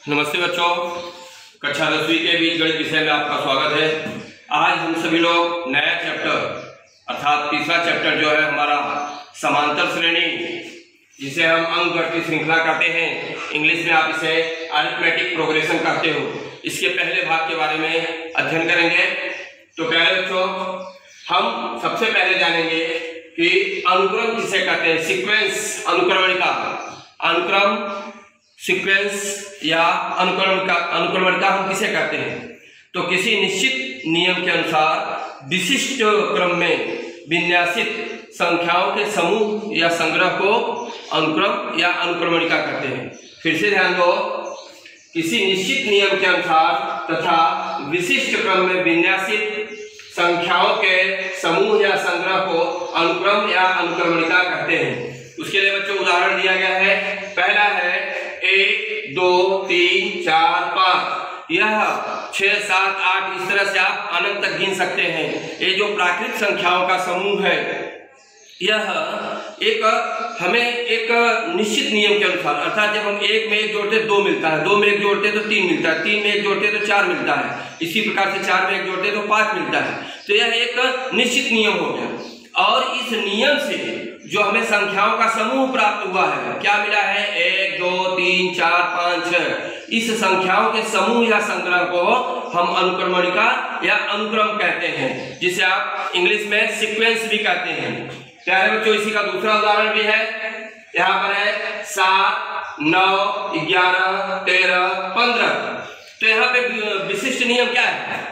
नमस्ते बच्चों, कक्षा 10वीं के बीज गणित विषय में आपका स्वागत है। आज हम सभी लोग नया चैप्टर अर्थात तीसरा चैप्टर जो है हमारा समांतर श्रेणी, जिसे हम अंकगणित श्रृंखला कहते हैं, इंग्लिश में आप इसे अरिथमेटिक प्रोग्रेशन कहते हो, इसके पहले भाग के बारे में अध्ययन करेंगे। तो प्यारे बच्चों, हम सबसे पहले जानेंगे कि अनुक्रम किसे कहते हैं। सीक्वेंस, अनुक्रमणिका, अनुक्रम, सीक्वेंस या अनुक्रमणिका हम किसे कहते हैं। तो किसी निश्चित नियम के अनुसार विशिष्ट क्रम में विन्यासित संख्याओं के समूह या संग्रह को अनुक्रम या अनुक्रमणिका कहते हैं। फिर से ध्यान दो, किसी निश्चित नियम के अनुसार तथा विशिष्ट क्रम में विन्यासित संख्याओं के समूह या संग्रह को अनुक्रम या अनुक्रमणिका कहते हैं। उसके लिए बच्चों उदाहरण दिया गया है। पहला है 1 2 3 4 5, यह 6 7 8 इस तरह से आप अनंत तक गिन सकते हैं। ये जो प्राकृत संख्याओं का समूह है, यह हमें एक निश्चित नियम के अनुसार, अर्थात जब हम 1 में 1 जोड़ते 2 मिलता है, 2 में 1 जोड़ते तो 3 मिलता है, 3 में 1 जोड़ते तो 4 मिलता है, इसी प्रकार से 4 में 1 जोड़ते तो 5 मिलता है। तो यह एक निश्चित नियम हो गया। और इस नियम से जो हमें संख्याओं का समूह प्राप्त हुआ है, क्या मिला है, 1 2 3 4 5 6, इस संख्याओं के समूह या संग्रह को हम अनुक्रमणिका या अनुक्रम कहते हैं, जिसे आप इंग्लिश में सीक्वेंस भी कहते हैं। प्यारे बच्चों, इसी का दूसरा उदाहरण भी है। यहाँ पर है 7 9 11 13 15। तो यहाँ पे विशिष्ट नियम क्या है,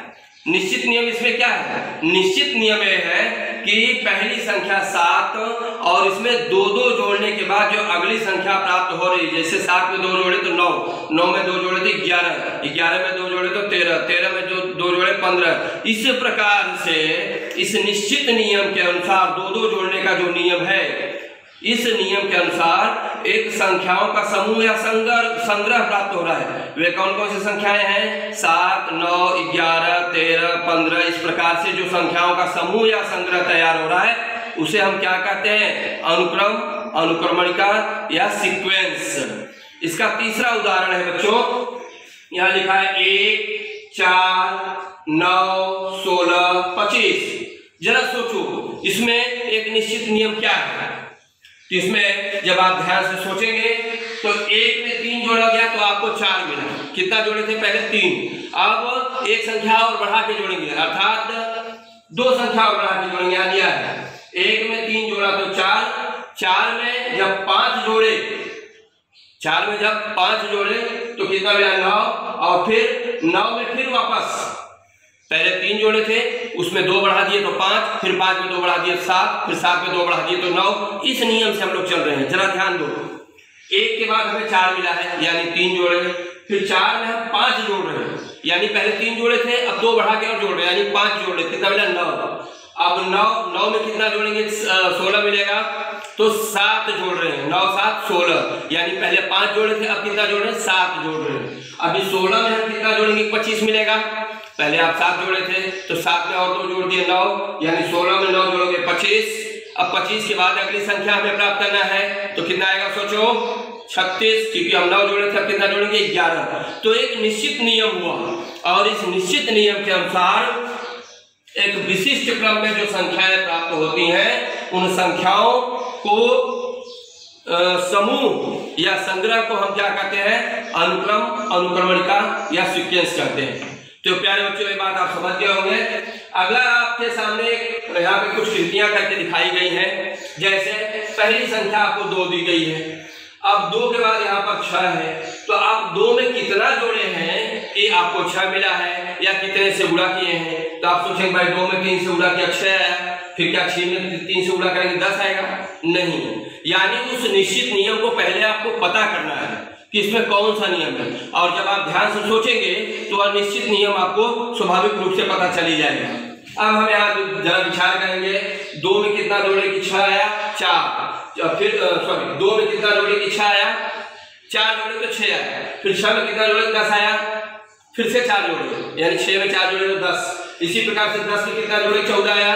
निश्चित नियम इसमें क्या है, निश्चित नियम यह है कि पहली संख्या 7 और इसमें 2 2 जोड़ने के बाद जो अगली संख्या प्राप्त हो रही, जैसे 7 में 2 जोड़े तो 9, 9 में 2 जोड़े तो 11, 11 में 2 जोड़े तो 13, 13 में जो 2 जोड़े 15। इस प्रकार से इस निश्चित नियम के अनुसार 2 2 जोड़ने का जो नियम है, इस नियम के अनुसार एक संख्याओं का समूह या संग्रह प्राप्त हो रहा है। वे कौन कौन सी संख्याएं हैं, 7 9 11 13 15। इस प्रकार से जो संख्याओं का समूह या संग्रह तैयार हो रहा है, उसे हम क्या कहते हैं, अनुक्रम, अनुक्रमणिका या सीक्वेंस। इसका तीसरा उदाहरण है बच्चों, यहाँ लिखा है 1 4 9 16 25। जरा सोचो, इसमें एक निश्चित नियम क्या है। तो इसमें जब आप ध्यान से सोचेंगे तो 1 में 3 जोड़ा गया तो आपको 4 मिला। कितना जोड़े थे, पहले 3। अब एक संख्या और बढ़ा के जोड़ेंगे, अर्थात 2 संख्या और बढ़ा के जोड़ेंगे। यहाँ दिया है 1 में 3 जोड़ा तो 4, 4 में जब 5 जोड़े, 4 में जब 5 जोड़े तो कितना मिला, 9। और फिर 9 में फिर वापस, पहले 3 जोड़े थे, उसमें 2 बढ़ा दिए तो 5, फिर 5 में 2 बढ़ा दिए 7, फिर 7 में 2 बढ़ा दिए तो 9। इस नियम से हम लोग चल रहे हैं। जरा ध्यान दो, 1 के बाद हमें 4 मिला है, यानी 3 जोड़े, फिर 4 में हम 5 जोड़ रहे हैं, यानी पहले 3 जोड़े थे, अब 2 बढ़ा के और जोड़ रहे हैं, यानी 5 जोड़े, कितना मिला, 9। अब 9 में कितना जोड़ेंगे, 16 मिलेगा, तो 7 जोड़ रहे हैं, 9 7 16, यानी पहले 5 जोड़े थे, अब कितना जोड़ रहे हैं, 7 जोड़ रहे हैं। अभी 16 में हम कितना जोड़ेंगे, 25 मिलेगा। पहले आप 7 जोड़े थे तो 7 में और 2 जोड़ दिए, 9, यानी 16 में 9 जोड़ोगे 25। अब 25 के बाद अगली संख्या हमें प्राप्त करना है, तो कितना आएगा, सोचो, 36, क्योंकि हम 9 जोड़े थे, अब कितना जोड़ेंगे, 11। तो एक निश्चित नियम हुआ, और इस निश्चित नियम के अनुसार एक विशिष्ट क्रम में जो संख्याएं प्राप्त होती हैं, उन संख्याओं को समूह या संग्रह को हम क्या कहते हैं, अनुक्रम, अनुक्रमणिका या सीक्वेंस कहते हैं। तो प्यारे बच्चों, ये बात आप समझ गए होंगे। अगला आपके सामने यहाँ पे कुछ कृतियां करके दिखाई गई हैं। जैसे पहली संख्या आपको 2 दी गई है, अब 2 के बाद यहाँ पर 6 है, तो आप 2 में कितना जोड़े हैं कि आपको 6 मिला है, या कितने से गुणा किए हैं। तो आप सोचेंगे भाई 2 में 3 से गुणा किया 6 आया, फिर क्या 6 में 3 से गुणा करेंगे 10 आएगा, नहीं। यानी उस निश्चित नियम को पहले आपको पता करना है कि इसमें कौन सा नियम है, और जब आप ध्यान से सोचेंगे तो वह निश्चित नियम आपको स्वाभाविक रूप से पता चली जाएगा। अब हम यहाँ जरा विचार करेंगे, 2 में कितना जोड़े कि 6 आया, 4, फिर 2 में कितना जोड़े कि 6 आया, 4 जोड़े तो 6 आया, फिर 6 में कितना जोड़े 10 आया, फिर से 4 जोड़े, यानी 6 में 4 जोड़े तो 10। इसी प्रकार से 10 में कितना जोड़े, 14 आया,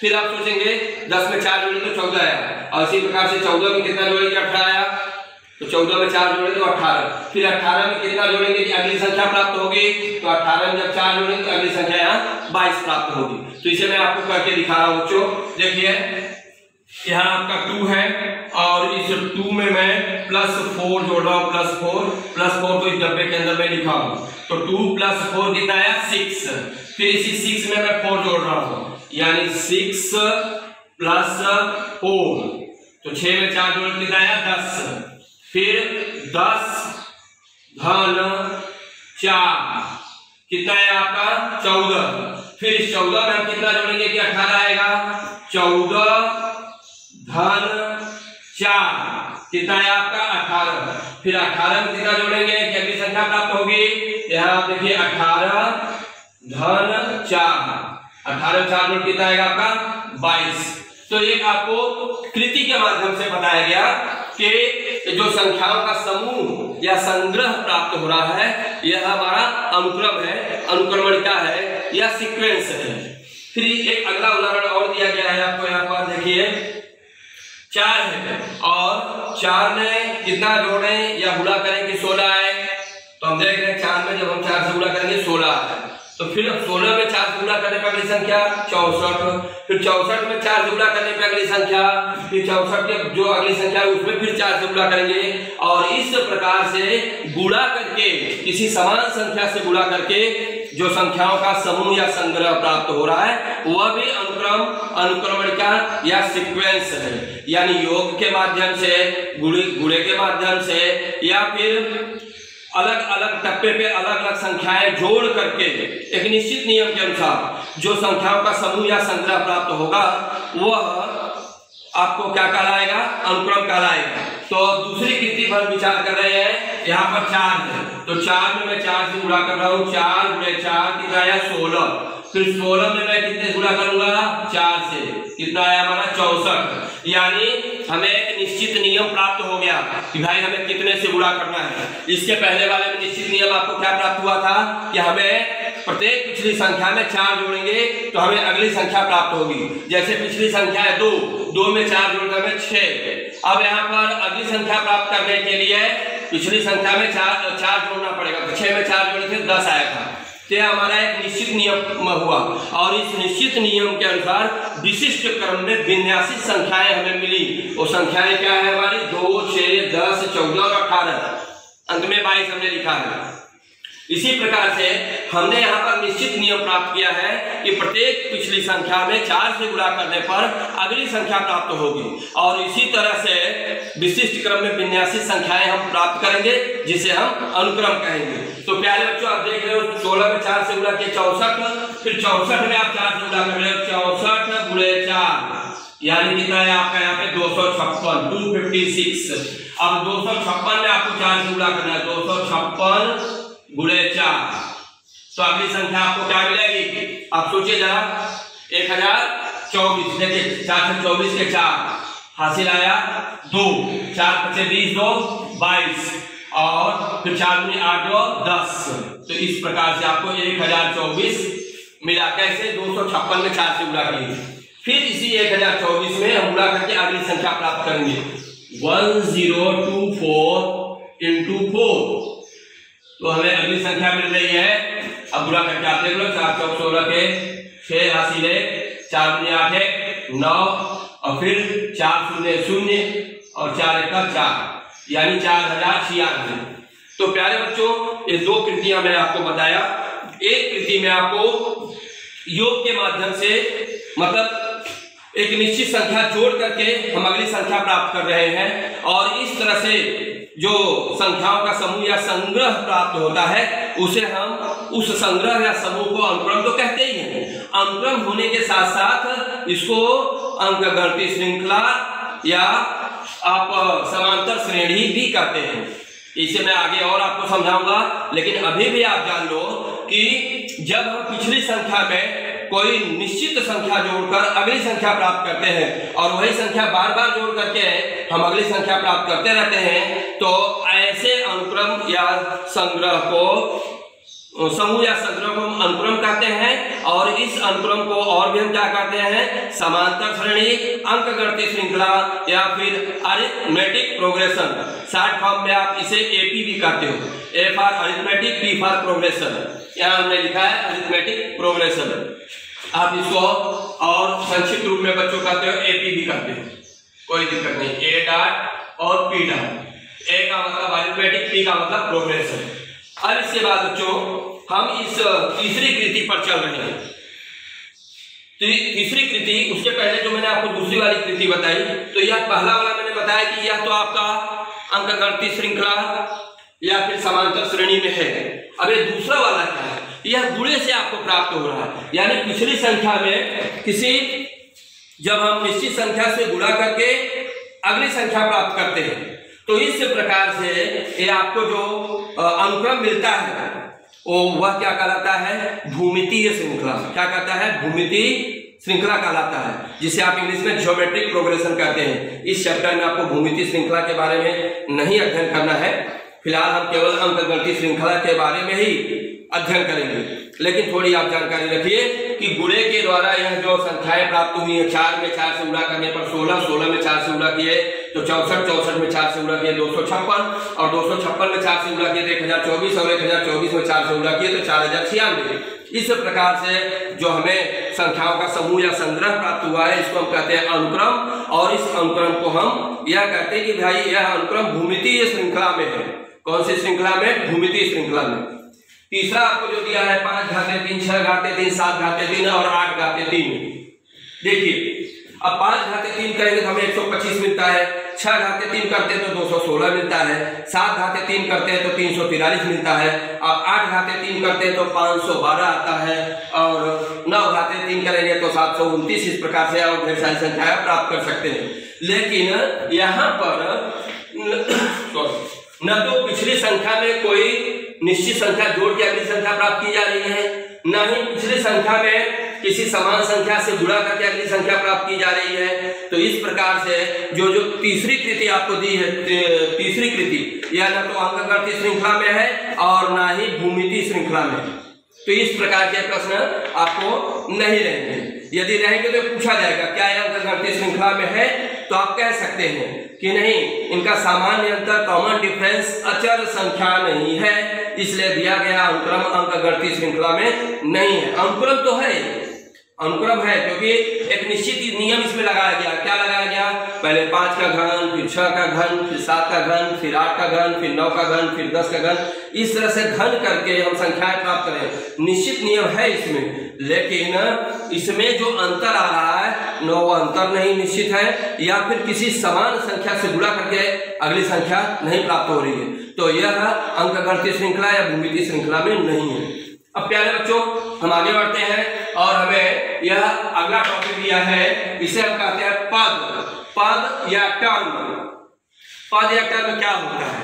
फिर आप सोचेंगे 10 में 4 जोड़े तो 14 आया, और इसी प्रकार से 14 में कितना जोड़े, 18 आया, तो 14 में 4 जोड़ेंगे तो 18, फिर 18 में कितना जोड़ेंगे कि अगली संख्या प्राप्त होगी, तो 18 में जब 4 जोड़ेंगे तो अगली संख्या यहाँ 22 प्राप्त होगी। तो इसे मैं आपको करके दिखा रहा हूँ बच्चों। देखिए यहाँ आपका 2 है और इस 2 में मैं +4 जोड़ रहा हूँ, +4 तो इस डब्बे के अंदर मैं लिखा हूँ। तो 2 + 4 कितना आया 6, फिर इसी 6 में मैं 4 जोड़ रहा हूँ, यानी 6 + 4, तो 6 में 4 जोड़ कितना आया 10, फिर 10 धन 4 कितना है आपका 14, फिर इस 14 में हम कितना जोड़ेंगे कि 18 आएगा, 14 धन 4 कितना है आपका 18, फिर 18 में कितना जोड़ेंगे कि अगली संख्या प्राप्त होगी, यहाँ आप देखिए 18 धन 4, 18 में 4 जोड़ कितना आएगा आपका 22। तो एक आपको कृति के माध्यम से बताया गया कि जो संख्याओं का समूह या संग्रह प्राप्त हो रहा है यह हमारा अनुक्रम है, अनुक्रमणिका है या सीक्वेंस है। फिर एक अगला उदाहरण और दिया गया है आपको, यहाँ पर देखिए 4 है और 4 में कितना जोड़ें या गुणा करें कि 16 आए, तो हम देख रहे हैं 4 में जब हम 4 से गुणा करेंगे 16 है, तो फिर 16 में 4 से गुणा करने पर अगली संख्या 64, फिर 64 में 4 से गुणा करने पर अगली संख्या, फिर 64 के जो अगली संख्या है उसमें फिर 4 से गुणा करेंगे, और इस प्रकार से गुणा करके किसी समान संख्या से गुणा करके जो संख्याओं का समूह या संग्रह प्राप्त हो रहा है वह भी अनुक्रम, अनुक्रमणिका या सीक्वेंस है। यानी योग के माध्यम से, गुणे के माध्यम से, या फिर अलग अलग टप्पे पे अलग अलग संख्याएं जोड़ करके एक निश्चित नियम के अनुसार जो संख्याओं का समूह या संग्रह प्राप्त होगा वह आपको क्या कहलाएगा, अनुक्रम कहलाएगा। तो दूसरी कृति पर विचार कर रहे हैं, यहाँ पर 4 है, तो 4 में मैं 4 से गुणा कर रहा हूँ, 4 × 4 कितना आया 16, फिर 16 में मैं कितने गुणा करूंगा 4 से, कितना आया हमारा 64। यानी हमें एक निश्चित नियम प्राप्त हो गया कि भाई हमें कितने से गुणा करना है। इसके पहले वाले में निश्चित नियम आपको क्या प्राप्त हुआ था कि हमें प्रत्येक पिछली संख्या में 4 जोड़ेंगे तो हमें अगली संख्या प्राप्त होगी। जैसे पिछली संख्या है 2, 2 में 4 जोड़कर हमें 6। अब यहाँ पर अगली संख्या प्राप्त करने के लिए पिछली संख्या में 4 जोड़ना पड़ेगा, तो 6 में 4 जोड़े थे 10 आया था। तो हमारा एक निश्चित नियम हुआ, और इस निश्चित नियम के अनुसार विशिष्ट क्रम में विन्यासित संख्याएं हमें मिली। वो संख्याएं क्या है हमारी 2, 6, 10, 14 और 18, अंत में 22 हमने लिखा है। इसी प्रकार से हमने यहाँ पर निश्चित नियम प्राप्त किया है कि प्रत्येक पिछली संख्या में 4 से गुणा करने पर अगली संख्या प्राप्त होगी, और इसी तरह से विशिष्ट क्रम में विन्यासित संख्याएं हम प्राप्त करेंगे जिसे हम अनुक्रम कहेंगे। तो प्यारे बच्चों आप देख रहे हो 16 में 4 से गुणा किया 64, फिर 64 में आप 4 से गुणा कर रहे हो 64 × 4, यानी कितना है आपका यहाँ पे 256, 256। अब 256 में आपको 4 से गुणा करना है, 256 × 4, तो अगली संख्या आपको क्या मिलेगी आप सोचिए जरा 1024। देखिए 4 से 24 के 4 हासिल आया 2, 4 × 5 20, 2 22, और फिर 4 × 8 10। तो इस प्रकार से आपको 1024 मिला। कैसे 256 में 4 से गुणा किए, फिर इसी 1024 में हम गुणा करके अगली संख्या प्राप्त करेंगे 1024 × 4, तो हमें अगली संख्या मिल रही है। अब गुणा करके आप देख लो 4 × 16 के 6 हासिल है, 4 × 8 है 9, और फिर 4 0 0 और 4 1 4, यानी 4096। तो प्यारे बच्चों ये 2 कृतियां मैंने आपको बताया। एक कृति में आपको योग के माध्यम से मतलब एक निश्चित संख्या जोड़ करके हम अगली संख्या प्राप्त कर रहे हैं, और इस तरह से जो संख्याओं का समूह या संग्रह प्राप्त होता है उसे हम उस संग्रह या समूह को अनुक्रम तो कहते ही हैं। अनुक्रम होने के साथ साथ इसको अंकगणितीय श्रृंखला या आप समांतर श्रेणी भी कहते हैं। इसे मैं आगे और आपको समझाऊंगा, लेकिन अभी भी आप जान लो कि जब हम पिछली संख्या में कोई निश्चित संख्या जोड़कर अगली संख्या प्राप्त करते हैं और वही संख्या बार बार जोड़ करके हम अगली संख्या प्राप्त करते रहते हैं, तो ऐसे अनुक्रम या संग्रह को समूह या संक्रम को हम अनुक्रम कहते हैं, और इस अनुक्रम को और भी हम क्या कहते हैं, समांतर श्रेणी, अंकगणितीय श्रृंखला या फिर अरिथमेटिक प्रोग्रेशन। शॉर्ट फॉर्म में आप इसे एपी भी कहते हो, A for arithmetic, P for progression. यहाँ हमने लिखा है अरिथमेटिक प्रोग्रेशन। आप इसको और संक्षिप्त रूप में बच्चों कहते हो एपी भी कहते हो, कोई दिक्कत नहीं। ए डॉट और पी डॉट, ए का मतलब अरिथमेटिक, पी का मतलब प्रोग्रेशन। अब इसके बाद बच्चों हम इस तीसरी कृति पर चल रहे हैं। तीसरी कृति, उसके पहले जो मैंने आपको दूसरी वाली कृति बताई, तो यह पहला वाला मैंने बताया कि यह तो आपका अंकगणितीय श्रृंखला या फिर समांतर श्रेणी में है। अब ये दूसरा वाला क्या है, यह गुणे से आपको प्राप्त हो रहा है। यानी पिछली संख्या में जब हम निश्चित संख्या से गुणा करके अगली संख्या प्राप्त करते हैं, तो इस प्रकार से ये आपको जो अनुक्रम मिलता है वह क्या कहलाता है, भूमितीय श्रृंखला। क्या कहता है, भूमितीय श्रृंखला कहलाता है, जिसे आप इंग्लिश में ज्योमेट्रिक प्रोग्रेशन कहते हैं। इस चैप्टर में आपको भूमितीय श्रृंखला के बारे में नहीं अध्ययन करना है, फिलहाल हम केवल अंकगणितीय श्रृंखला के बारे में ही अध्ययन करेंगे। लेकिन थोड़ी आप जानकारी रखिए कि गुणे के द्वारा यह जो संख्याएं प्राप्त हुई है, 4 में 4 से गुणा करने पर 16, 16 में 4 से गुणा किए तो 64, 64 में 4 से गुणा किए 256, और 256 में 4 से गुणा किए तो 1024, और 1024 में 4 से गुणा किए तो 4096। इस प्रकार से जो हमें संख्याओं का समूह या संग्रह प्राप्त हुआ है, इसको हम कहते हैं अनुक्रम। और इस अनुक्रम को हम यह कहते हैं कि भाई यह अनुक्रम भूमितीय श्रृंखला में है। कौन सी श्रृंखला में, भूमितीय श्रृंखला में। तीसरा आपको जो दिया है 5 घाते 3, 6 घाते 3, 7 घाते 3 और 8 घाते 3। देखिए अब 5 घाते 3 करेंगे तो हमें 125 मिलता है, 6 घाते 3 करते हैं तो 216 मिलता है, 7 घाते 3 करते हैं तो 343 मिलता है, अब 8 घाते 3 करते हैं तो 512 आता है, और 9 घाते 3 करेंगे तो 729। इस प्रकार से और ढेर सारी संख्याएं प्राप्त कर सकते हैं। लेकिन यहाँ पर न तो पिछली संख्या में कोई निश्चित संख्या जोड़ के अगली संख्या प्राप्त की जा रही है, न ही पिछली संख्या में किसी समान संख्या से गुणा करके अगली संख्या प्राप्त की जा रही है। तो इस प्रकार से जो तीसरी कृति आपको दी है, तीसरी कृति यह न तो अंकगणितीय श्रृंखला में है और न ही भूमितीय श्रृंखला में। तो इस प्रकार के प्रश्न आपको नहीं रहेंगे। यदि रहेंगे तो पूछा जाएगा क्या यह अंकगणितीय श्रृंखला में है, तो आप कह सकते हैं कि नहीं, इनका सामान्य अंतर कॉमन डिफरेंस अचर संख्या नहीं है, इसलिए दिया गया अनुक्रम अंकगणितीय श्रृंखला में नहीं है। अनुक्रम तो है, अनुक्रम है क्योंकि एक निश्चित नियम इसमें लगाया गया। क्या लगाया गया, पहले 5 का घन, फिर 6 का घन, फिर 7 का घन, फिर 8 का घन, फिर 9 का घन, फिर 10 का घन। इस तरह से घन करके हम संख्याएं प्राप्त करें। निश्चित नियम है इसमें, लेकिन इसमें जो अंतर आ रहा है न वो अंतर नहीं निश्चित है, या फिर किसी समान संख्या से गुणा करके अगली संख्या नहीं प्राप्त हो रही है। तो यह अंकगणितीय श्रृंखला या भूमितीय श्रृंखला में नहीं है। अब प्यारे बच्चों हम आगे बढ़ते हैं और हमें यह अगला टॉपिक दिया है, इसे हम कहते हैं पद या टर्म। पद या टर्म क्या होता है,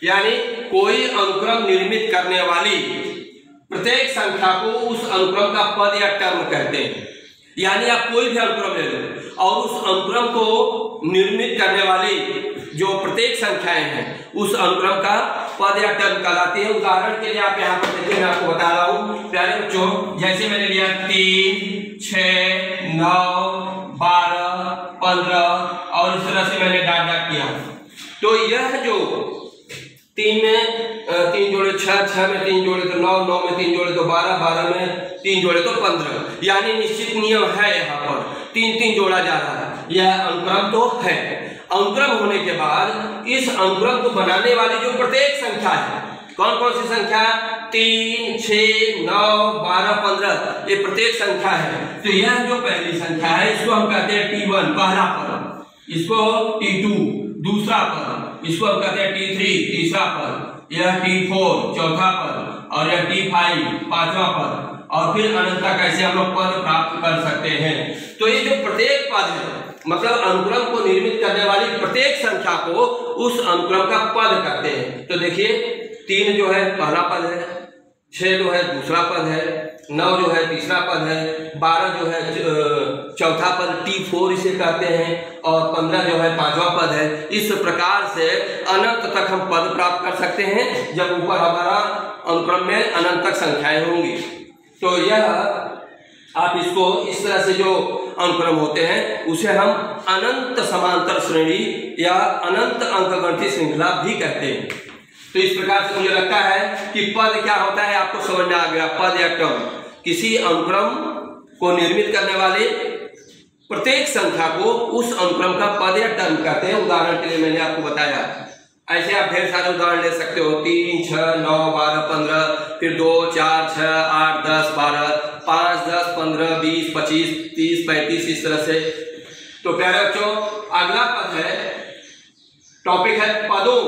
यानी कोई अनुक्रम निर्मित करने वाली प्रत्येक संख्या को उस अनुक्रम का पद या टर्म कहते हैं। यानी आप कोई भी अनुक्रम ले लो और उस अनुक्रम को निर्मित करने वाली जो प्रत्येक संख्याएं हैं उस अनुक्रम का पद या टर्म कहलाती है। उदाहरण के लिए आप यहाँ पर देखिए, मैं आपको बता रहा हूँ प्यारे बच्चों, जैसे मैंने लिया 3, 6, 9, 12, 15 और इस तरह से मैंने डाट किया। तो यह जो 3 में 3 जोड़े 6, 6 में 3 जोड़े तो 9, 9 में 3 जोड़े तो 12, 12 में 3 जोड़े तो 15, यानी निश्चित नियम है। यहाँ पर 3 जोड़ा जा रहा है, यह अनुक्रम तो है। अनुक्रम होने के बाद इस अनुक्रम को बनाने वाली जो प्रत्येक संख्या है, कौन कौन सी संख्या, 3, 6, 9, 12, 15, ये प्रत्येक संख्या है। तो यह जो पहली संख्या है इसको हम कहते हैं T1 पहला पद, इसको T2 दूसरा पद, इसको हम कहते हैं T3 तीसरा पद, यह T4 चौथा पद और यह T5 पांचवा पद, और फिर अनंत तक कैसे हम लोग पद प्राप्त कर सकते हैं। तो ये जो प्रत्येक पद है, मतलब अनुक्रम को निर्मित करने वाली प्रत्येक संख्या को उस अनुक्रम का पद कहते हैं। तो देखिए 3 जो है पहला पद है, 6 जो है दूसरा पद है, 9 जो है तीसरा पद है, 12 जो है चौथा पद T4 इसे कहते हैं, और 15 जो है पांचवा पद है। इस प्रकार से अनंत तक हम पद प्राप्त कर सकते हैं जब ऊपर हमारा अनुक्रम में अनंत तक संख्याएं होंगी। तो यह आप इसको इस तरह से जो अनुक्रम होते हैं उसे हम अनंत समांतर श्रेणी या अनंत अंकगणितीय श्रृंखला भी कहते हैं। तो इस प्रकार से मुझे लगता है कि पद क्या होता है आपको समझ में आ गया। पद या टर्म किसी अनुक्रम को निर्मित करने वाले प्रत्येक संख्या को उस अनुक्रम का पद या टर्म कहते हैं। उदाहरण के लिए मैंने आपको बताया, ऐसे आप ढेर सारे उदाहरण ले सकते हो, 3, 6, 9, 12, 15, फिर 2, 4, 6, 8, 10, 12, 5, 10, 15, 20, 25, 30, 35 इस तरह से। तो प्यारे बच्चों अगला पद है, टॉपिक है पदों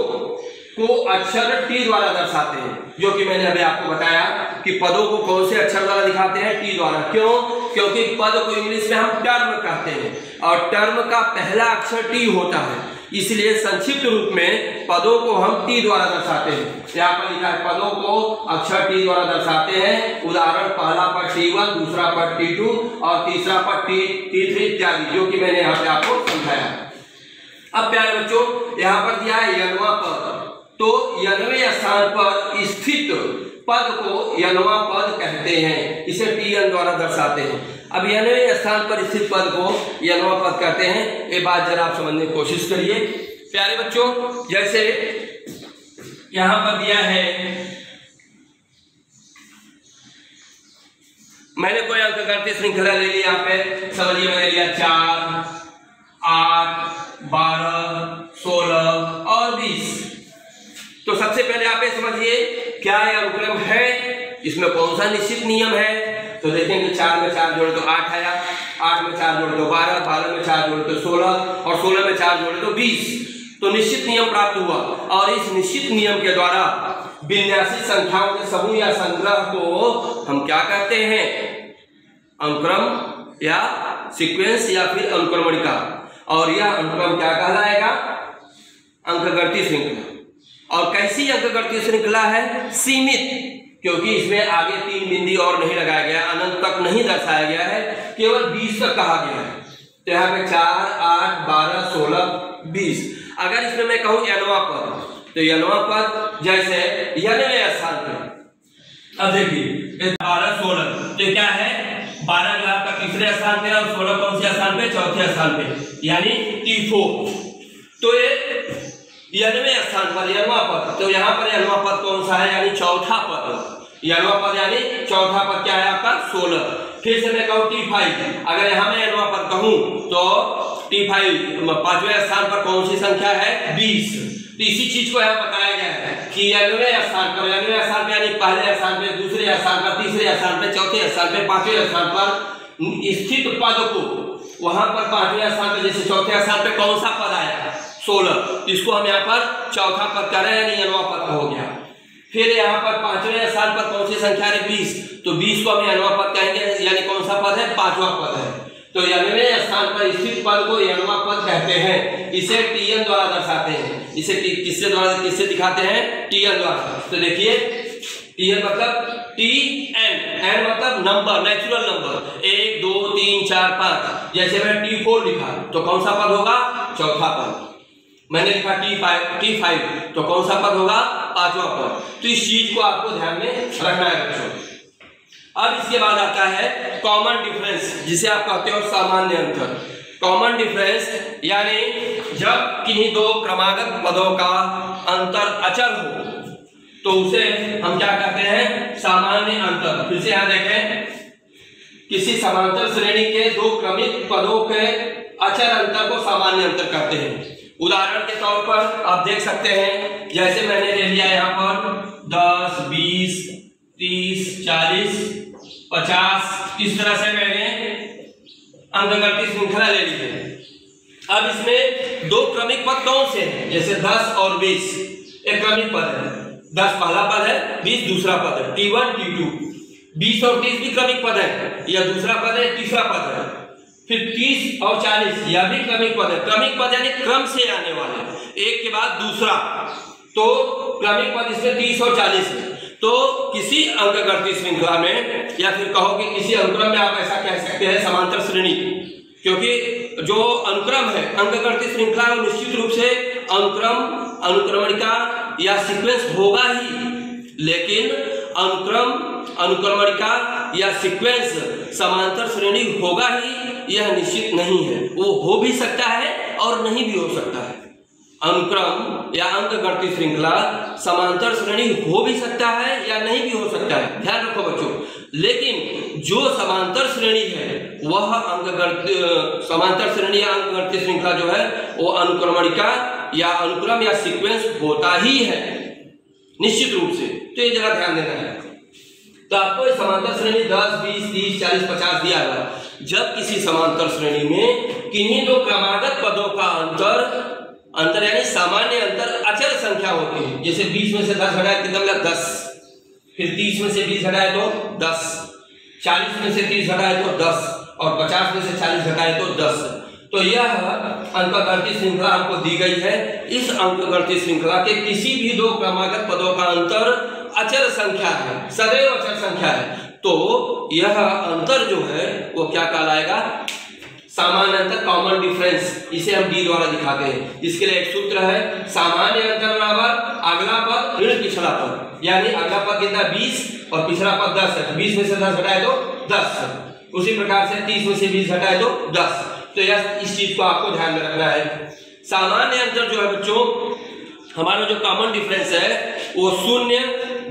को अक्षर T द्वारा दर्शाते हैं, जो कि मैंने अभी आपको बताया कि पदों को कौन से अक्षर द्वारा दिखाते हैं, T द्वारा। क्यों? क्योंकि पद को इंग्लिश में हम टर्म कहते हैं और टर्म का पहला अक्षर T होता है, इसलिए संक्षिप्त रूप में पदों को हम T द्वारा दर्शाते हैं। यहाँ पर लिखा है पदों को अक्षर T द्वारा दर्शाते हैं। उदाहरण पहला पद T1, दूसरा पद T2 और तीसरा पद T3 इत्यादि, जो कि मैंने यहाँ पे आपको समझाया। अब प्यारे बच्चों यहाँ पर दिया है यनवा पद, तो यनवे स्थान पर स्थित पद को यनवा पद कहते हैं, इसे Tn द्वारा दर्शाते हैं। अब यनवे स्थान पर स्थित पद को यनवा पद कहते हैं। ये बात जरा आप समझने की कोशिश करिए प्यारे बच्चों। जैसे यहां पर दिया है, मैंने कोई अंकगणितीय श्रृंखला ले ली, यहाँ पे समझिए मैंने लिया 4, 8, 12, 16 और 20। तो सबसे पहले आप ये समझिए क्या यह अनुक्रम है, इसमें कौन सा निश्चित नियम है। तो देखेंगे 4 में 4 जोड़े तो 8 आया, 8 में 4 जोड़े तो 12, 12 में 4 जोड़े तो 16 और 16 में 4 जोड़े तो 20। तो निश्चित नियम प्राप्त हुआ और इस निश्चित नियम के द्वारा विन्यासित संख्याओं के समूह या संग्रह को हम क्या कहते हैं, अनुक्रम या सीक्वेंस या फिर अनुक्रमणिका। और यह अनुक्रम क्या कहलाएगा, अंकगणितीय श्रृंखला। और कैसी अंकगणितीय श्रृंखला है, सीमित, क्योंकि इसमें आगे 3 बिंदी और नहीं लगाया गया, अनंत तक नहीं दर्शाया गया है, केवल 20 तक कहा गया है। तो यहाँ पे 4, 8, 12, 16, 20। अगर इसमें मैं कहूं यनवा पद, तो यनवा पद जैसे यनवे स्थान पे, अब देखिए 12, 16, तो क्या है 12 जो आपका तीसरे स्थान पे और 16 कौन से स्थान पे, चौथे स्थान पे, यानी T4। तो ये यनवे स्थान पर यनवा पद, तो यहाँ पर यनवा पद कौन सा है, यानी चौथा पद। यनवा पद यानी चौथा पद क्या है आपका 16। फिर से मैं कहूँ T5, अगर यहाँ मैं यनवा पद कहूँ तो T5 पांचवें स्थान पर कौन सी संख्या है, 20। तो इसी चीज को यहाँ बताया गया है कि यनवे स्थान पर, यनवे स्थान पर यानी पहले स्थान पे, दूसरे स्थान पर, तीसरे स्थान पे, चौथे स्थान पे, पांचवें स्थान पर स्थित पद को, वहां पर पांचवें स्थान पे जैसे चौथे स्थान पे कौन सा पद आया 16, इसको हम यहाँ पर चौथा पद कर रहे हैं, यानी यनवा पद हो गया। फिर यहाँ पर पांचवें स्थान पर कौन सी संख्या है 20, तो 20 को हम यनवा पद कहेंगे, यानी कौन सा पद है, पांचवा पद है। तो यनवे स्थान पर स्थित पद को यनवा पद कहते हैं, इसे Tn द्वारा दर्शाते हैं। इसे किससे द्वारा, किससे दिखाते हैं, Tn द्वारा। तो देखिए Tn मतलब Tn, n मतलब नंबर, नेचुरल नंबर, 1, 2, 3, 4, 5। जैसे मैं T4 लिखा तो कौन सा पद होगा, चौथा पद। मैंने लिखा T5, तो कौन सा पद होगा, पांचवा पद। तो इस चीज को आपको ध्यान में रखना है बच्चों। अब इसके बाद आता है कॉमन डिफरेंस, जिसे आप कहते हो सामान्य अंतर। कॉमन डिफरेंस यानी जब किन्हीं दो क्रमागत पदों का अंतर अचल हो तो उसे हम क्या कहते हैं, सामान्य अंतर। फिर से यहाँ देखें, किसी समांतर श्रेणी के दो क्रमिक पदों के अचल अंतर को सामान्य अंतर कहते हैं। उदाहरण के तौर पर आप देख सकते हैं, जैसे मैंने ले लिया यहाँ पर 10, 20, 30, 40, 50, इस तरह से मैंने अंकगणितीय श्रृंखला ले ली है। अब इसमें दो क्रमिक पद कौन से हैं, जैसे 10 और 20 एक क्रमिक पद है, 10 पहला पद है, 20 दूसरा पद है, T1, T2। 20 और 30 भी क्रमिक पद है, यह दूसरा पद है, तीसरा पद है। फिर 30 और 40 यह भी क्रमिक पद है। क्रमिक पद यानी क्रम से आने वाले, एक के बाद दूसरा। तो क्रमिक पद इसमें 30 और 40 है। तो किसी अंकगणितीय श्रृंखला में या फिर कहो कि किसी अनुक्रम में आप ऐसा कह सकते हैं समांतर श्रेणी, क्योंकि जो अनुक्रम है अंकगणितीय श्रृंखला में निश्चित रूप से अनुक्रम, अनुक्रमणिका या सीक्वेंस होगा ही, लेकिन अनुक्रम, अनुक्रमणिका या सीक्वेंस समांतर श्रेणी होगा ही यह निश्चित नहीं है। वो हो भी सकता है और नहीं भी हो सकता है। अनुक्रम या अंकगणितीय श्रृंखला समांतर श्रेणी हो भी सकता है या नहीं भी हो सकता है, ध्यान रखो बच्चों। लेकिन जो समांतर श्रेणी है वह अंकगणितीय समांतर श्रेणी या अंकगणितीय श्रृंखला जो है वो अनुक्रमणिका या अनुक्रम या सीक्वेंस होता ही है निश्चित रूप से। तो ये जरा ध्यान देना है। तो आपको समांतर श्रेणी 10, 20, 30, 40, 50 दिया हुआ है। जब किसी समांतर श्रेणी में किन्हीं दो क्रमागत पदों का अंतर यानी सामान्य अंतर अचर संख्या होती है, जैसे 20 में से 10 हटाए कितना मिला 10, फिर 30 में से 20 हटाए तो 10, 40 में से 30 हटाए तो 10 और 50 में से 40 हटाए तो 10। तो यह अंकगणितीय श्रृंखला हमको दी गई है। इस अंकगणितीय श्रृंखला के किसी भी दो क्रमागत पदों का अंतर अचर संख्या है, सदैव अचर संख्या है। तो यह अंतर जो है वो क्या कहलाएगा? सामान्य अंतर, कॉमन डिफरेंस। इसे हम डी द्वारा दिखाते हैं। इसके लिए एक सूत्र है, सामान्य अंतर बराबर अगला पद ऋण पिछला पद, यानी अगला पद कितना 20 और पिछला पद 10 है। 20 में से 10 हटाए तो 10। उसी प्रकार से 30 में से 20 हटाए तो 10। तो यह इस चीज को आपको ध्यान में रखना है। सामान्य अंतर जो है बच्चों, हमारा जो कॉमन डिफरेंस है वो शून्य,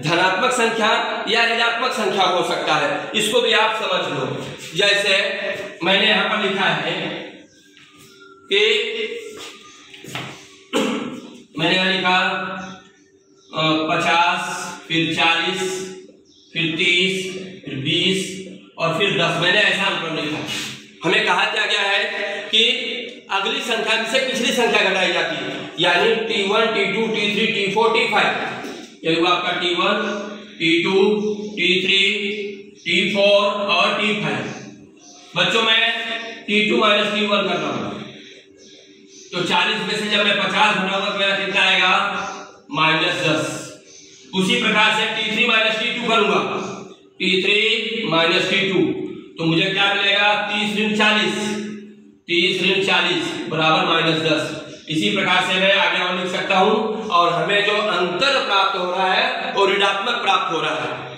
धनात्मक संख्या या ऋणात्मक संख्या हो सकता है। इसको भी आप समझ लो। जैसे मैंने यहां पर लिखा है कि मैंने यहां लिखा 50, फिर 40, फिर 30, फिर 20 और फिर 10। मैंने ऐसा अनुक्रम लिखा। हमें कहा क्या गया है कि अगली संख्या से पिछली संख्या घटाई जाती है, यानी T1, T2, T3, T4, T5। ये हुआ आपका T1, T2, T3, T4 और T5। बच्चों मैं T2 माइनस T1 कर रहा हूं, तो 40 में से जब मैं 50 घटाऊंगा तो मेरा कितना आएगा? -10। उसी प्रकार से T3 माइनस T2 करूंगा, T3 माइनस T2, तो मुझे क्या मिलेगा? 30 ऋण 40, 30 ऋण 40 बराबर -10। इसी प्रकार से मैं आगे और लिख सकता हूं। और हमें जो अंतर प्राप्त हो रहा है वो ऋणात्मक प्राप्त हो रहा है।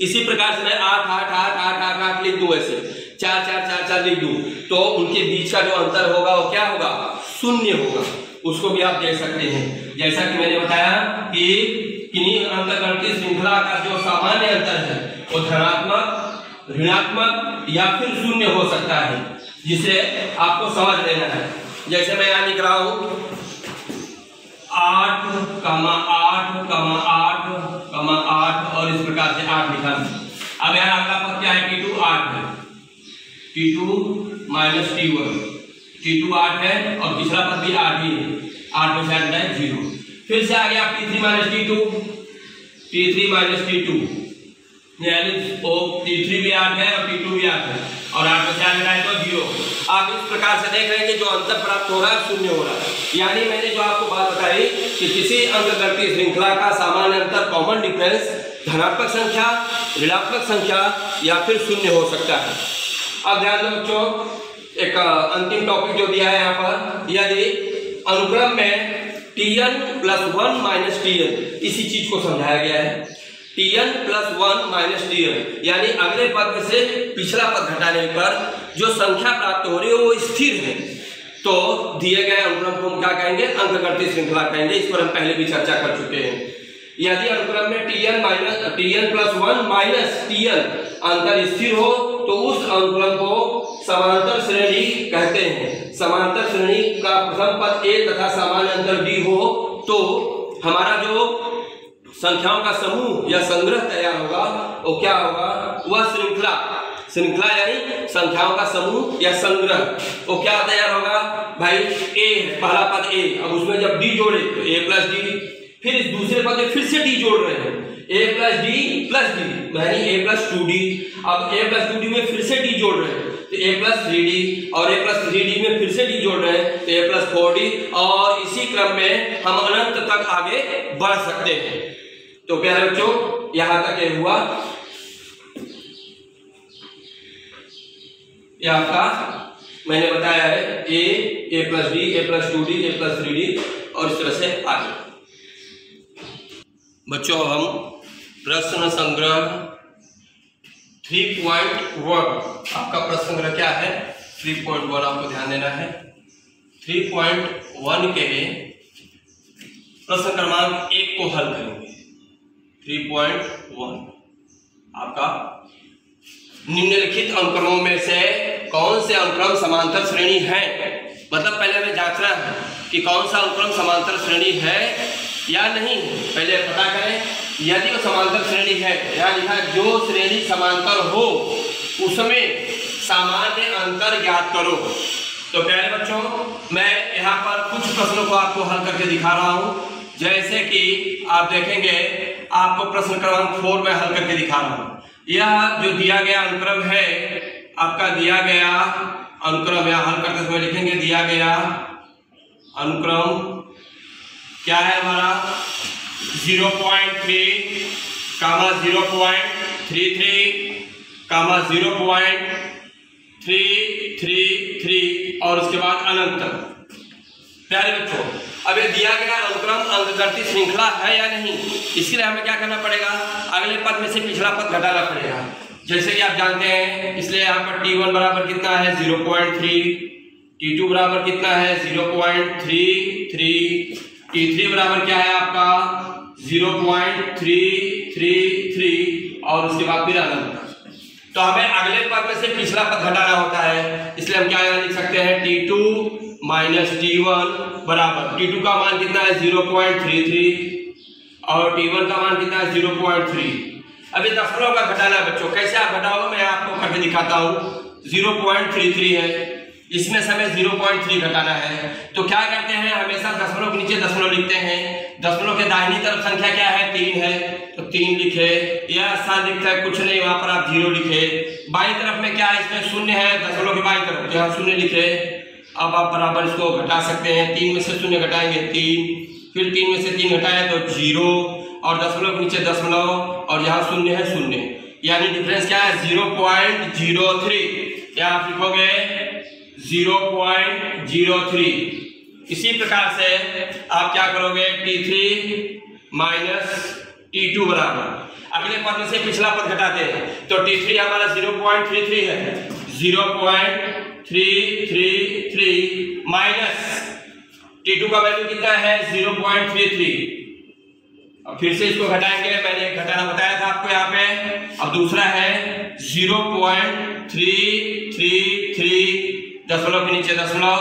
इसी प्रकार से मैं 8, 8, 8, 8, 8, 8 लिख दूं, ऐसे 4, 4, 4, 4 लिख दूं, तो उनके बीच का जो अंतर होगा वो क्या होगा? शून्य होगा। उसको भी आप देख सकते हैं। जैसा कि मैंने बताया कि किन्हीं अंकगणितीय श्रृंखला का जो सामान्य अंतर है वो धनात्मक, ऋणात्मक या फिर शून्य हो सकता है, जिसे आपको समझ लेना है। जैसे मैं यहां लिख रहा हूं 8, 8, 8 और इस प्रकार से 8 लिखा। अब यहाँ अगला पद क्या है? T2 8 है, T2 माइनस T1, T2 8 है और पिछला पद भी 8 ही है। 8 में से हटाए 0। फिर से आ गया T3 minus T2, T3 minus T2, यानी T3 भी 8 है और T2 भी 8 है और 8 में से हटाए तो 0। आप इस प्रकार से देख रहे हैं कि जो अंतर प्राप्त हो रहा है शून्य हो रहा है। यानी मैंने जो आपको बात बताई कि किसी अंकगणितीय श्रृंखला का सामान्य अंतर, कॉमन डिफरेंस, धनात्मक संख्या, ऋणात्मक संख्या या फिर शून्य हो सकता है। अब ध्यान दो बच्चों, एक अंतिम टॉपिक जो दिया है यहाँ पर, यदि अनुक्रम में Tn + 1 - Tn, इसी चीज को समझाया गया है। Tn + 1 - Tn, यानी अगले पद में से पिछला पद घटाने पर जो संख्या प्राप्त हो रही है वो स्थिर है। तो दिए गए अनुक्रम को हम क्या कहेंगे? अंकगणितीय श्रृंखला कहेंगे। इस पर हम पहले भी चर्चा कर चुके हैं। यदि अनुक्रम में Tn + 1 - Tn अंतर स्थिर हो तो उस अनुक्रम को समांतर श्रेणी कहते हैं। समांतर श्रेणी का प्रथम पद A तथा सामान्य अंतर D हो तो हमारा जो संख्याओं का समूह या संग्रह तैयार होगा वो क्या होगा? वह श्रृंखला यानी संख्याओं का समूह या संग्रह, वो क्या तैयार होगा? भाई A है, पहला पद A, अब उसमें जब D जोड़े तो A + D, फिर इस दूसरे पद में फिर से D जोड़ रहे हैं, A + D + D, यानी A + 2D। अब A + 2D में फिर से D जोड़ रहे हैं तो A + 3D, और A + 3D में फिर से D जोड़ रहे हैं तो A + 4D, और इसी क्रम में हम अनंत तक आगे बढ़ सकते हैं। तो प्यारे बच्चों, यहां तक ये हुआ, ये आपका मैंने बताया है a plus D, a plus 2d, a plus 3d और इस तरह से आगे। बच्चों हम प्रश्न संग्रह 3.1, आपका प्रश्न संग्रह क्या है 3.1, आपको ध्यान देना है। 3.1 के प्रश्न क्रमांक 1 को हल करेंगे। 3.1 आपका निम्नलिखित अनुक्रमों में से कौन से अनुक्रम समांतर श्रेणी है। मतलब पहले हमें जांचना है कि कौन सा अनुक्रम समांतर श्रेणी है या नहीं। पहले पता करें यदि वो समांतर श्रेणी है, यहाँ लिखा है जो श्रेणी समांतर हो उसमें सामान्य अंतर ज्ञात करो। तो प्यारे बच्चों मैं यहाँ पर कुछ प्रश्नों को आपको हल करके दिखा रहा हूँ। जैसे कि आप देखेंगे आपको प्रश्न क्रमांक 4 में हल करके दिखा रहा हूँ। यह जो दिया गया अनुक्रम है, आपका दिया गया अनुक्रम यहाँ हल करते समय लिखेंगे दिया गया अनुक्रम क्या है हमारा 0.3, 0.33, 0.333 और उसके बाद अनंत। प्यारे बच्चों अब ये दिया गया अनुक्रम अंकगणितीय श्रृंखला है या नहीं, इसके लिए हमें क्या करना पड़ेगा, अगले पद में से पिछला पद घटाना पड़ेगा। जैसे कि आप जानते हैं, इसलिए यहाँ पर t1 बराबर कितना है 0.3, t2 बराबर कितना है 0.33, t3 बराबर क्या है आपका 0.333 और उसके बाद फिर अनंत। तो हमें अगले पद में से पिछला पद घटाना होता है, इसलिए हम क्या यहाँ लिख सकते हैं t2 माइनस t1 बराबर t2 का मान कितना है 0.33 और t1 का मान कितना है 0.3। अभी दशमलव का घटाना है बच्चों, कैसे आप घटाओगे मैं आपको करके दिखाता हूँ। 0.33 है, इसमें से हमें 0.3 घटाना है। तो क्या करते हैं, हमेशा दशमलव के नीचे दशमलव लिखते हैं। दशमलव के दाहिनी तरफ संख्या क्या है 3 है, तो 3 लिखे। यह स्थान लिखता है कुछ नहीं, वहां पर आप 0 लिखे। बाई तरफ में क्या है, इसमें 0 है, दशमलव के बाई तरफ यहाँ 0 लिखे। अब आप बराबर इसको घटा सकते हैं, 3 में से 0 घटाएंगे 3, फिर 3 में से 3 घटाए तो 0 और दशमलव के नीचे दशमलव और यहाँ 0 है 0, यानी डिफरेंस क्या है 0.03। यहाँ आप लिखोगे 0.03। इसी प्रकार से आप क्या करोगे t3 माइनस t2 बराबर अगले पद में से पिछला पद घटाते हैं, तो t3 हमारा 0.33 है, 0.333 माइनस t2 का वैल्यू कितना है 0.33। अब फिर से इसको घटाएंगे, मैंने घटाना बताया था आपको यहाँ पे। अब दूसरा है 0.333, दशमलव के नीचे दशमलव,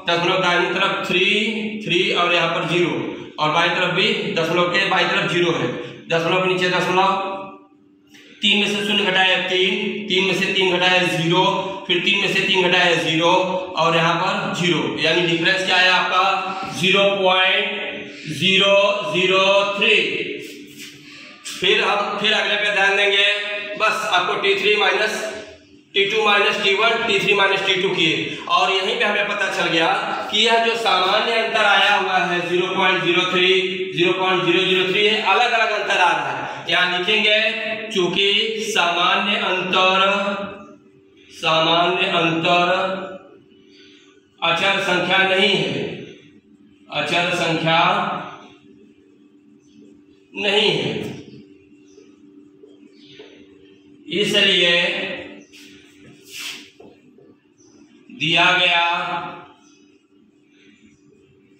दशमलव दाहिनी तरफ 3 और यहाँ पर 0 और बाईं तरफ भी दशमलव के बाईं तरफ 0 है। दशमलव के नीचे दशमलव, 3 में से 0 घटाया 3 में से 3 घटाया 0, फिर 3 में से 3 घटाया 0 और यहाँ पर 0, यानी डिफरेंस क्या है आपका 0.003। फिर अगले पे ध्यान देंगे, बस आपको t2 minus t1, t3 minus t2 किए और यहीं पे हमें पता चल गया कि यह जो सामान्य अंतर आया हुआ है 0.03, 0.003 है, अलग अलग अंतर आ रहा है। यहाँ लिखेंगे चूंकि सामान्य अंतर अचर संख्या नहीं है, अचर संख्या नहीं है, इसलिए दिया गया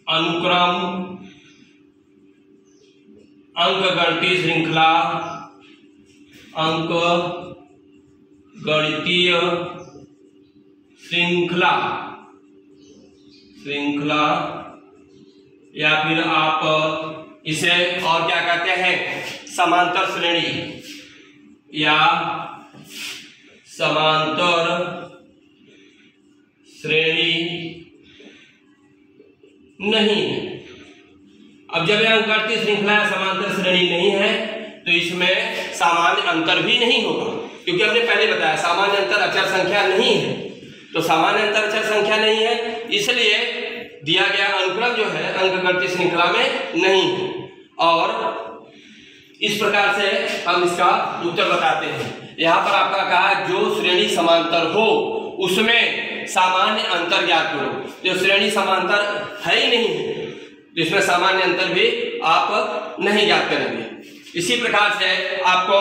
अनुक्रम अंकगणितीय श्रृंखला या फिर आप इसे और क्या कहते हैं समांतर श्रेणी या समांतर श्रेणी नहीं है। अब जब यह अंकगणितीय श्रृंखला या समांतर श्रेणी नहीं है तो इसमें सामान्य अंतर भी नहीं होगा, क्योंकि हमने पहले बताया सामान्य अंतर अचर संख्या नहीं है। तो सामान्य अंतर अचर संख्या नहीं है, इसलिए दिया गया अनुक्रम जो है अंकगणितीय श्रृंखला में नहीं है। और इस प्रकार से हम इसका उत्तर बताते हैं। यहाँ पर आपका कहा जो श्रेणी समांतर हो उसमें सामान्य अंतर ज्ञात करो। जो श्रेणी समांतर है ही नहीं है तो इसमें सामान्य अंतर भी आप नहीं ज्ञात करेंगे। इसी प्रकार से आपको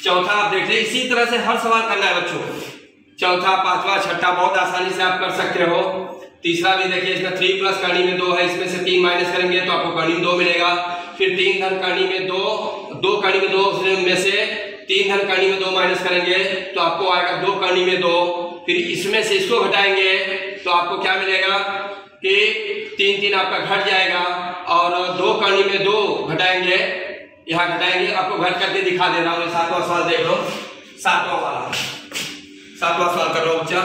चौथा आप देख रहे, इसी तरह से हर सवाल करना है बच्चों। चौथा, पांचवा, छठा बहुत आसानी से आप कर सकते हो। तीसरा भी देखिए, इसमें 3 प्लस कड़ी में 2 है, इसमें से 3 माइनस करेंगे तो आपको कड़ी में 2 मिलेगा। फिर 3 धन कड़ी में 2 कड़ी में 2 में से 3 धन कड़ी में 2 माइनस करेंगे तो आपको आएगा 2 कड़ी में 2। फिर इसमें से इसको घटाएंगे तो आपको क्या मिलेगा कि 3 आपका घट जाएगा और 2 कड़ी में 2 घटाएंगे, यहाँ घटाएंगे, आपको घट करके दिखा दे रहा हूँ। 7वां सवाल देख लो, 7वां वाला, 7वां सवाल कर लो बच्चा।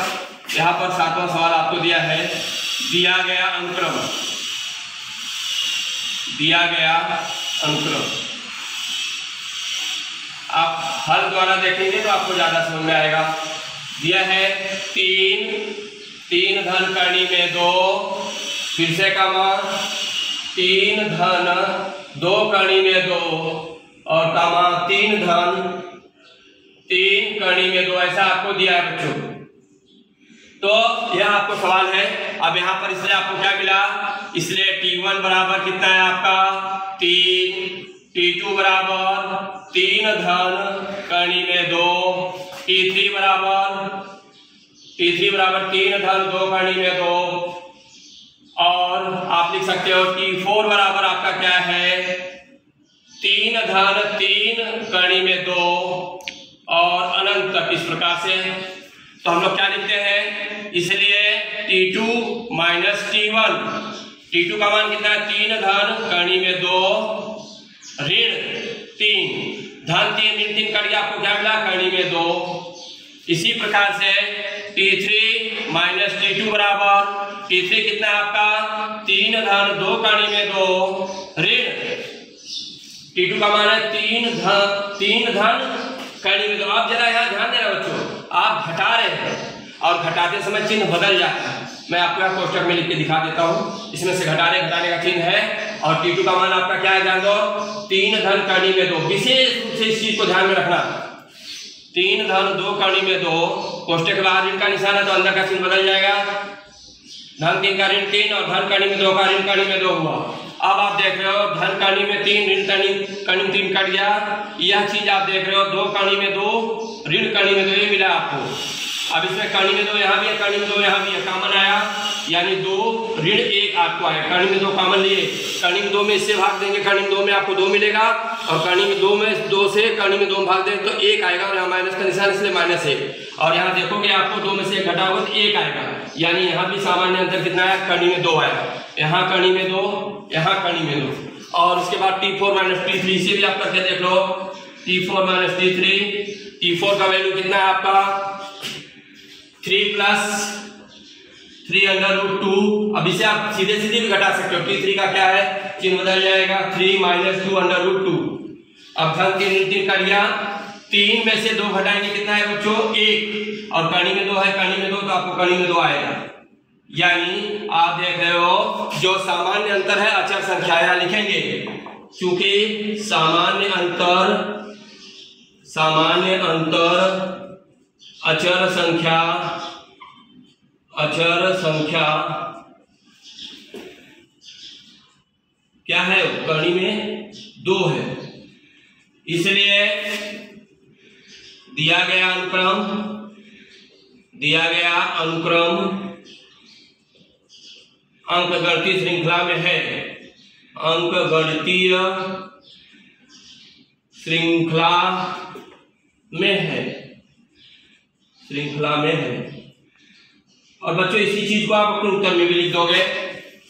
यहाँ पर 7वां सवाल आपको दिया है, दिया गया अनुक्रम, दिया गया अनुक्रम। आप हल द्वारा देखेंगे तो आपको ज्यादा समझ में आएगा। दिया है 3 धन कड़ी में 2, फिर से कमा 3 धन 2 कड़ी में 2 और कमा 3 धन 3 कड़ी में 2, ऐसा आपको दिया है बच्चों। तो यह आपको सवाल है। अब यहाँ पर इसलिए आपको क्या मिला, इसलिए T1 बराबर कितना है आपका 3, T2 बराबर 3 धन कड़ी में 2, T3 बराबर 3 धन 2 कड़ी में 2 और आप लिख सकते हो T4 बराबर आपका क्या है 3 धन 3 कड़ी में 2 और अनंत तक, इस प्रकार से। तो हम लोग क्या लिखते हैं, इसलिए T2 माइनस T1, T2 का मान कितना है 3 धन कड़ी में 2 ऋण 3 धन 3 ऋण 3 कड़ी, आपको क्या मिला कड़ी में 2। इसी प्रकार से T3 माइनस T2 बराबर, T3 कितना है आपका 3 धन 2 कड़ी में 2 ऋण T2 का मान है 3 धन कड़ी में 2। आप जरा यहाँ ध्यान देना बच्चों, आप घटा रहे हैं और घटाते समय चिन्ह बदल जाता है। मैं आपको यहाँ कोष्टक में लिख के दिखा देता हूँ। इसमें से घटाने का चिन्ह है और T2 का मान आपका क्या है ध्यान दो 3 धन कड़ी में 2। विशेष रूप से इस चीज को ध्यान में रखना, 3 धन 2 कड़ी में 2, कोष्टक के बाहर ऋण का निशान है तो अंदर का चिन्ह बदल जाएगा। धन 3 का ऋण 3 और धन कड़ी में 2 का ऋण कड़ी में 2 हुआ। अब आप देख रहे हो धन कड़ी में 3 ऋण कड़ी में 3 कट गया। यह चीज आप देख रहे हो 2 कड़ी में 2 ऋण कड़ी में 2, ये मिला आपको। अब इसमें कड़ी में 2 यहाँ भी है, कड़ी में 2 यहाँ भी है, कॉमन आया यानी 2 ऋण 1 आपको आया। कड़ी में 2 कॉमन लिए, कड़ी में 2 में इससे भाग देंगे, कड़ी में 2 में आपको 2 मिलेगा और कड़ी में 2 से कड़ी में 2 भाग देंगे तो 1 आएगा और यहाँ माइनस का निशान इसलिए -1। और यहाँ देखोगे आपको 2 में से 1 घटा होगा तो 1 आएगा, यानी यहाँ भी सामान्य अंतर कितना आया कड़ी में 2 आया, यहाँ कड़ी में 2, यहाँ कड़ी में 2। और उसके बाद T4 माइनस T3 से भी आप करके देख लो, T4 माइनस T4 का वैल्यू कितना है आपका 3 प्लस 3 अंडर रूट 2। अब इसे आप सीधे भी घटा सकते हो, T3 का क्या है चिन्ह बदल जाएगा 3 माइनस 2 अंडर रूट 2। अब धन 3 कर दिया, 3 में से 2 घटाएंगे कितना है बच्चों 1 और कड़ी में 2 है, कड़ी में 2 तो आपको कड़ी में 2 आएगा। यानी आप देख रहे हो जो सामान्य अंतर है अचर संख्या यहाँ लिखेंगे, क्योंकि सामान्य अंतर अचर संख्या क्या है कड़ी में 2 है। इसलिए दिया गया अनुक्रम अंकगणितीय श्रृंखला में है, अंकगणितीय श्रृंखला में है। और बच्चों इसी चीज को आप अपने उत्तर में भी लिख दोगे,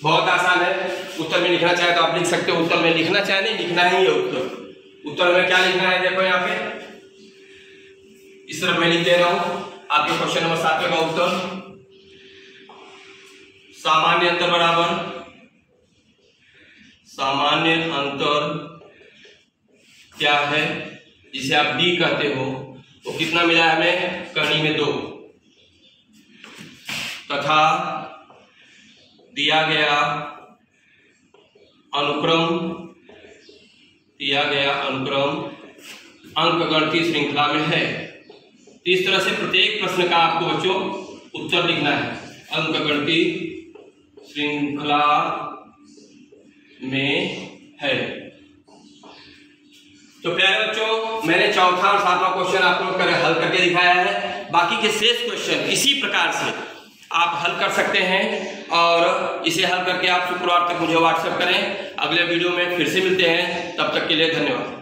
बहुत आसान है। उत्तर में लिखना चाहे तो आप लिख सकते हो, उत्तर में लिखना चाहे नहीं लिखना ही है। उत्तर में क्या लिखना है देखो यहाँ पे इस तरफ मैं लिख दे रहा हूं आपके क्वेश्चन नंबर 7 का उत्तर। सामान्य अंतर बराबर सामान्य अंतर क्या है जिसे आप D कहते हो, तो कितना मिला है हमें कड़ी में 2 तथा दिया गया अनुक्रम अंकगणितीय श्रृंखला में है। तो इस तरह से प्रत्येक प्रश्न का आपको बच्चों उत्तर लिखना है। अंकगणितीय श्रृंखला में है। तो प्यारे बच्चों, मैंने चौथा और सातवां क्वेश्चन आप लोग हल करके दिखाया है। बाकी के शेष क्वेश्चन इसी प्रकार से आप हल कर सकते हैं और इसे हल करके आप शुक्रवार तक मुझे व्हाट्सएप करें। अगले वीडियो में फिर से मिलते हैं, तब तक के लिए धन्यवाद।